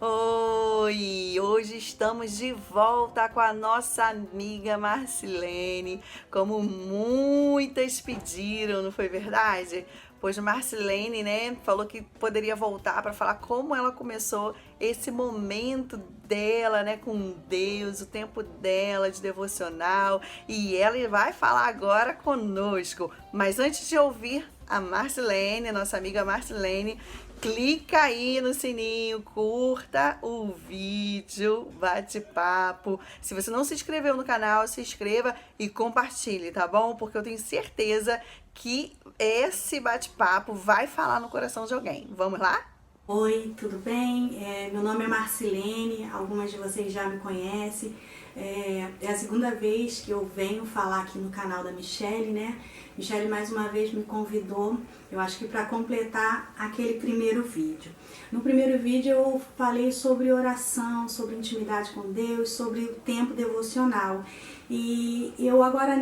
Oi! Hoje estamos de volta com a nossa amiga Marcilene, como muitas pediram, não foi verdade? Pois Marcilene, né, falou que poderia voltar para falar como ela começou esse momento dela, né, com Deus, o tempo dela de devocional, e ela vai falar agora conosco. Mas antes de ouvir a Marcilene, nossa amiga Marcilene, clica aí no sininho, curta o vídeo, bate-papo. Se você não se inscreveu no canal, se inscreva e compartilhe, tá bom? Porque eu tenho certeza que esse bate-papo vai falar no coração de alguém. Vamos lá? Oi, tudo bem? Meu nome é Marcilene, algumas de vocês já me conhecem. É a segunda vez que eu venho falar aqui no canal da Michelle, né? Michelle mais uma vez me convidou, eu acho que para completar aquele primeiro vídeo. No primeiro vídeo eu falei sobre oração, sobre intimidade com Deus, sobre o tempo devocional. E eu agora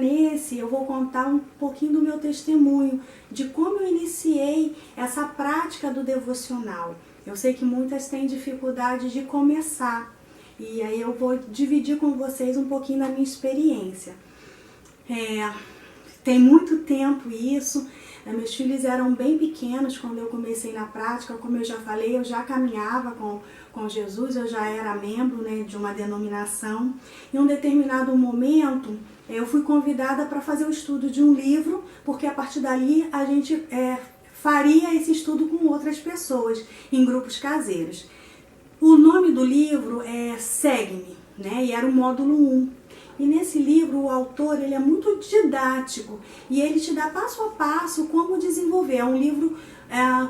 eu vou contar um pouquinho do meu testemunho, de como eu iniciei essa prática do devocional. Eu sei que muitas têm dificuldade de começar, e aí eu vou dividir com vocês um pouquinho da minha experiência. Tem muito tempo isso. Meus filhos eram bem pequenos quando eu comecei na prática. Como eu já falei, eu já caminhava com Jesus, eu já era membro, né, de uma denominação. Em um determinado momento, eu fui convidada para fazer o estudo de um livro, porque a partir dali a gente faria esse estudo com outras pessoas, em grupos caseiros. O nome do livro é Segue-me, né, e era o módulo 1. E nesse livro o autor ele é muito didático e ele te dá passo a passo como desenvolver. É um livro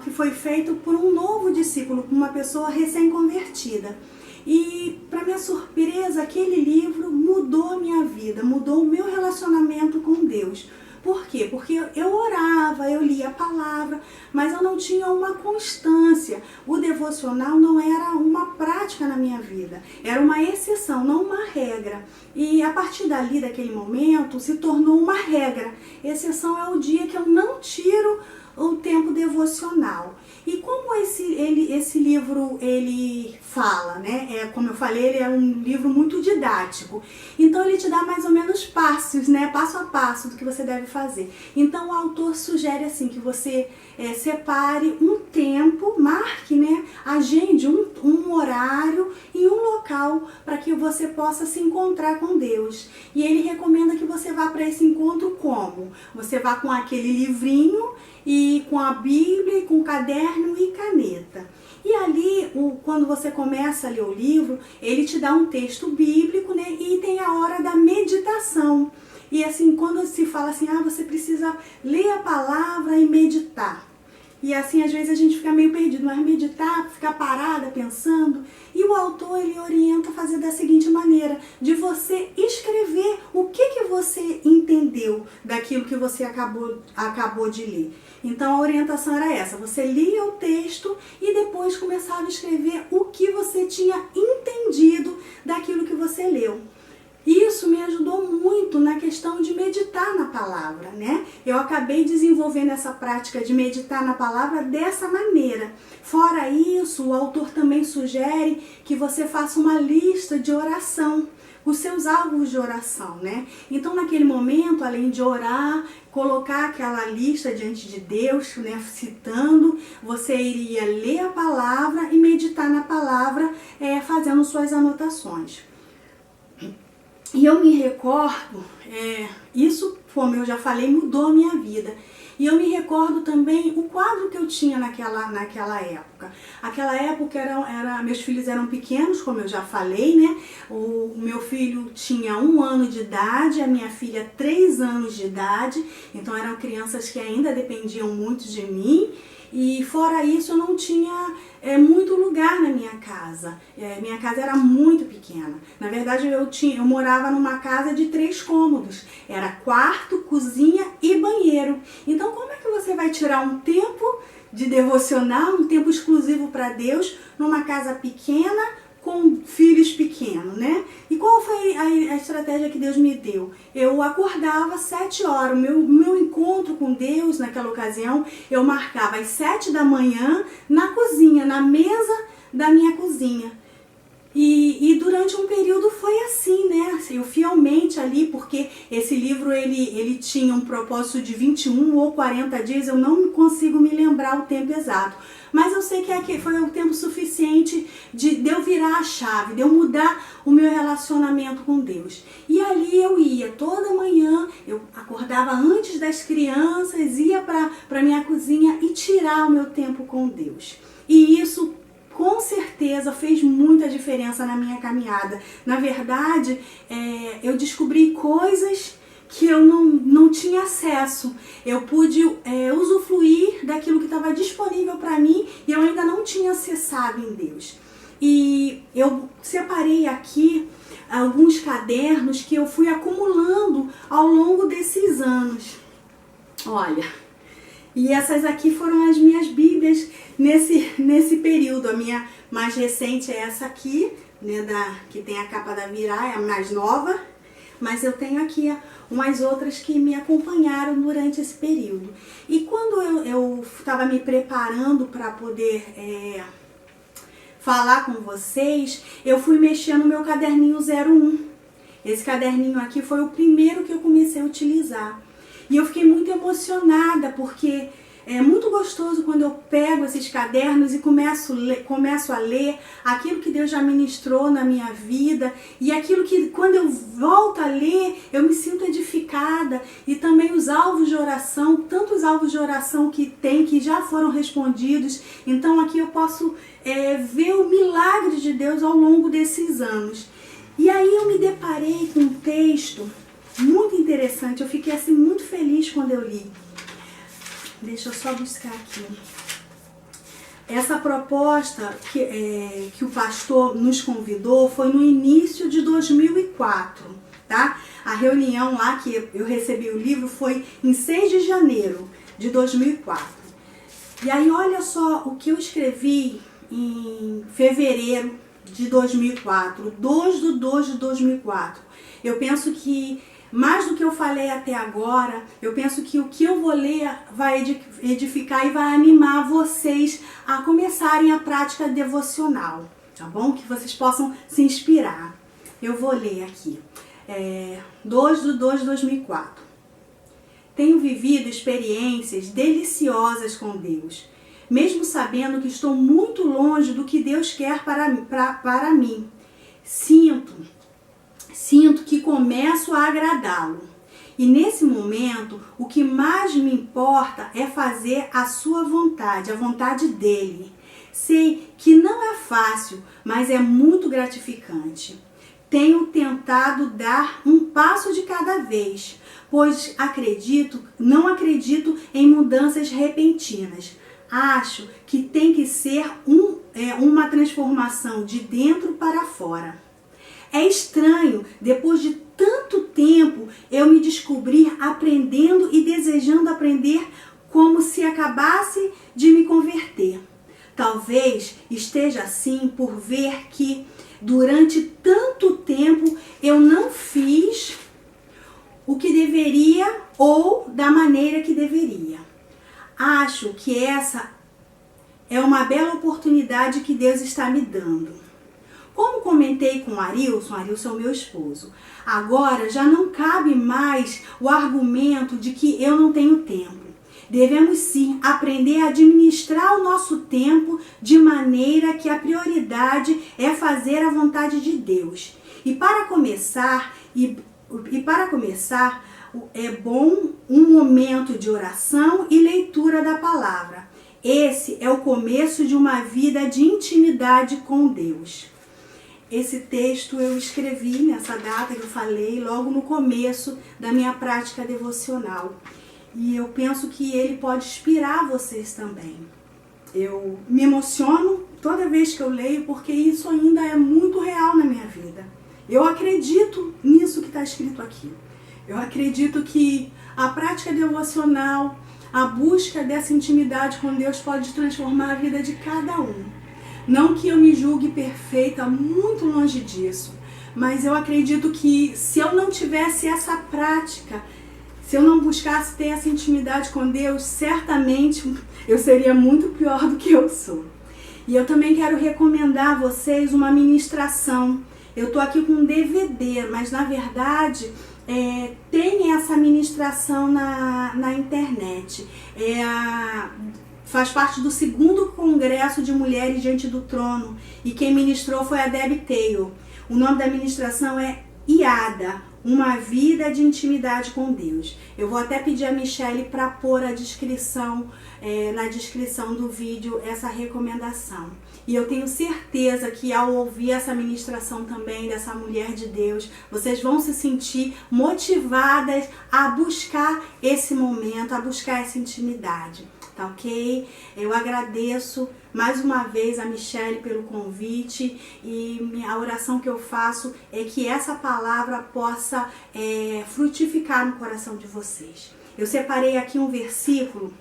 que foi feito por um novo discípulo, por uma pessoa recém-convertida. E para minha surpresa, aquele livro mudou a minha vida, mudou o meu relacionamento com Deus. Por quê? Porque eu orava, eu lia a palavra, mas eu não tinha uma constância. O devocional não era uma prática na minha vida, era uma exceção, não uma regra. E a partir dali, daquele momento, se tornou uma regra. Exceção é o dia que eu não tiro o tempo devocional. E como esse livro ele fala, né? Como eu falei, ele é um livro muito didático. Então ele te dá mais ou menos passos, né? Passo a passo do que você deve fazer. Então o autor sugere assim que você separe um tempo, marque, né? Agende um horário e um local para que você possa se encontrar com Deus. E ele recomenda que você vá para esse encontro como? Você vá com aquele livrinho e com a Bíblia, com caderno e caneta. E ali, quando você começa a ler o livro, ele te dá um texto bíblico, né? E tem a hora da meditação. E assim, quando se fala assim, você precisa ler a palavra e meditar. E assim, às vezes a gente fica meio perdido, mas meditar, ficar parada, pensando. E o autor, ele orienta a fazer da seguinte maneira, de você escrever o que você entendeu daquilo que você acabou de ler. Então a orientação era essa, você lia o texto e depois começava a escrever o que você tinha entendido daquilo que você leu. Isso me ajudou muito na questão de meditar na palavra, né? Eu acabei desenvolvendo essa prática de meditar na palavra dessa maneira. Fora isso, o autor também sugere que você faça uma lista de oração, os seus alvos de oração, né? Então, naquele momento, além de orar, colocar aquela lista diante de Deus, né, citando, você iria ler a palavra e meditar na palavra, fazendo suas anotações. E eu me recordo, isso, como eu já falei, mudou a minha vida. E eu me recordo também o quadro que eu tinha naquela época. Aquela época meus filhos eram pequenos, como eu já falei, né? O meu filho tinha 1 ano de idade, a minha filha 3 anos de idade. Então eram crianças que ainda dependiam muito de mim. E fora isso, eu não tinha muito lugar na minha casa. Minha casa era muito pequena. Na verdade, eu morava numa casa de 3 cômodos. Era quarto, cozinha e banheiro. Então, como é que você vai tirar um tempo de devocional, um tempo exclusivo para Deus, numa casa pequena, com filhos pequenos, né? E qual foi a estratégia que Deus me deu? Eu acordava às 7 horas, meu encontro com Deus naquela ocasião, eu marcava às 7 da manhã na cozinha, na mesa da minha cozinha. E durante um período foi assim, né? Eu fielmente ali, porque esse livro ele tinha um propósito de 21 ou 40 dias, eu não consigo me lembrar o tempo exato. Mas eu sei que foi o tempo suficiente de eu virar a chave, de eu mudar o meu relacionamento com Deus. E ali eu ia toda manhã, eu acordava antes das crianças, ia para minha cozinha e tirar o meu tempo com Deus. E isso com certeza fez muita diferença na minha caminhada. Na verdade, eu descobri coisas que eu não tinha acesso. Eu pude usufruir daquilo que estava disponível para mim e eu ainda não tinha acessado em Deus. E eu separei aqui alguns cadernos que eu fui acumulando ao longo desses anos. Olha, e essas aqui foram as minhas Bíblias nesse período. A minha mais recente é essa aqui, né, que tem a capa da Virá, é a mais nova. Mas eu tenho aqui umas outras que me acompanharam durante esse período. E quando eu estava me preparando para poder falar com vocês, eu fui mexer no meu caderninho 01. Esse caderninho aqui foi o primeiro que eu comecei a utilizar. E eu fiquei muito emocionada, porque é muito gostoso quando eu pego esses cadernos e começo a ler aquilo que Deus já ministrou na minha vida, e aquilo que quando eu volto a ler, eu me sinto edificada. E também os alvos de oração, tantos alvos de oração que já foram respondidos. Então aqui eu posso ver o milagre de Deus ao longo desses anos. E aí eu me deparei com um texto muito interessante, eu fiquei assim muito feliz quando eu li. Deixa eu só buscar aqui. Essa proposta que o pastor nos convidou foi no início de 2004, tá? A reunião lá que eu recebi o livro foi em 6 de janeiro de 2004. E aí olha só o que eu escrevi em fevereiro de 2004, 2/2 de 2004. Eu penso que mais do que eu falei até agora, eu penso que o que eu vou ler vai edificar e vai animar vocês a começarem a prática devocional, tá bom? Que vocês possam se inspirar. Eu vou ler aqui. 2/2 de 2004. Tenho vivido experiências deliciosas com Deus, mesmo sabendo que estou muito longe do que Deus quer para mim. Sinto que começo a agradá-lo. E nesse momento, o que mais me importa é fazer a sua vontade, a vontade dele. Sei que não é fácil, mas é muito gratificante. Tenho tentado dar um passo de cada vez, pois não acredito em mudanças repentinas. Acho que tem que ser uma transformação de dentro para fora. É estranho, depois de tanto tempo, eu me descobrir aprendendo e desejando aprender como se acabasse de me converter. Talvez esteja assim por ver que durante tanto tempo eu não fiz o que deveria ou da maneira que deveria. Acho que essa é uma bela oportunidade que Deus está me dando. Como comentei com o Arilson é o meu esposo, agora já não cabe mais o argumento de que eu não tenho tempo. Devemos sim aprender a administrar o nosso tempo de maneira que a prioridade é fazer a vontade de Deus. E para começar, é bom um momento de oração e leitura da palavra. Esse é o começo de uma vida de intimidade com Deus. Esse texto eu escrevi nessa data que eu falei, logo no começo da minha prática devocional. E eu penso que ele pode inspirar vocês também. Eu me emociono toda vez que eu leio, porque isso ainda é muito real na minha vida. Eu acredito nisso que está escrito aqui. Eu acredito que a prática devocional, a busca dessa intimidade com Deus pode transformar a vida de cada um. Não que eu me julgue perfeita, muito longe disso, mas eu acredito que se eu não tivesse essa prática, se eu não buscasse ter essa intimidade com Deus, certamente eu seria muito pior do que eu sou. E eu também quero recomendar a vocês uma ministração. Eu tô aqui com um DVD, mas na verdade tem essa ministração na internet. Faz parte do 2º Congresso de Mulheres Diante do Trono. E quem ministrou foi a Debbie Taylor. O nome da ministração é Iada, uma vida de intimidade com Deus. Eu vou até pedir a Michelle para pôr na descrição do vídeo essa recomendação. E eu tenho certeza que ao ouvir essa ministração também dessa mulher de Deus, vocês vão se sentir motivadas a buscar esse momento, a buscar essa intimidade. Tá ok? Eu agradeço mais uma vez a Michelle pelo convite e a oração que eu faço é que essa palavra possa frutificar no coração de vocês. Eu separei aqui um versículo,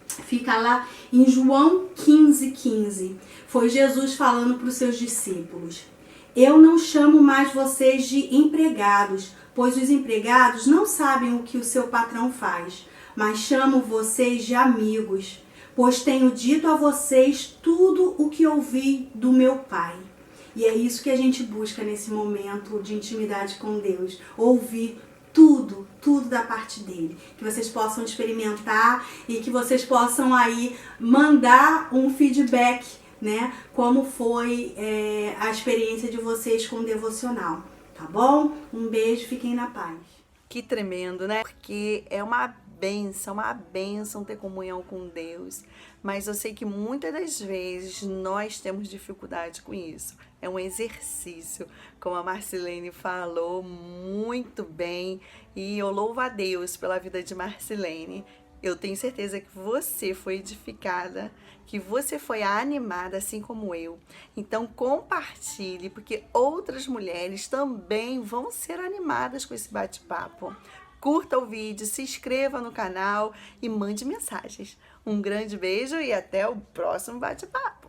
fica lá em João 15:15. Foi Jesus falando para os seus discípulos. Eu não chamo mais vocês de empregados, pois os empregados não sabem o que o seu patrão faz, mas chamo vocês de amigos, pois tenho dito a vocês tudo o que ouvi do meu Pai. E é isso que a gente busca nesse momento de intimidade com Deus, ouvir tudo da parte dele, que vocês possam experimentar e que vocês possam aí mandar um feedback, né, como foi a experiência de vocês com o devocional, tá bom? Um beijo, fiquem na paz. Que tremendo, né? Porque é uma bênção ter comunhão com Deus, mas eu sei que muitas das vezes nós temos dificuldade com isso. É um exercício, como a Marcilene falou muito bem, e eu louvo a Deus pela vida de Marcilene. Eu tenho certeza que você foi edificada, que você foi animada, assim como eu. Então compartilhe, porque outras mulheres também vão ser animadas com esse bate-papo. Curta o vídeo, se inscreva no canal e mande mensagens. Um grande beijo e até o próximo bate-papo.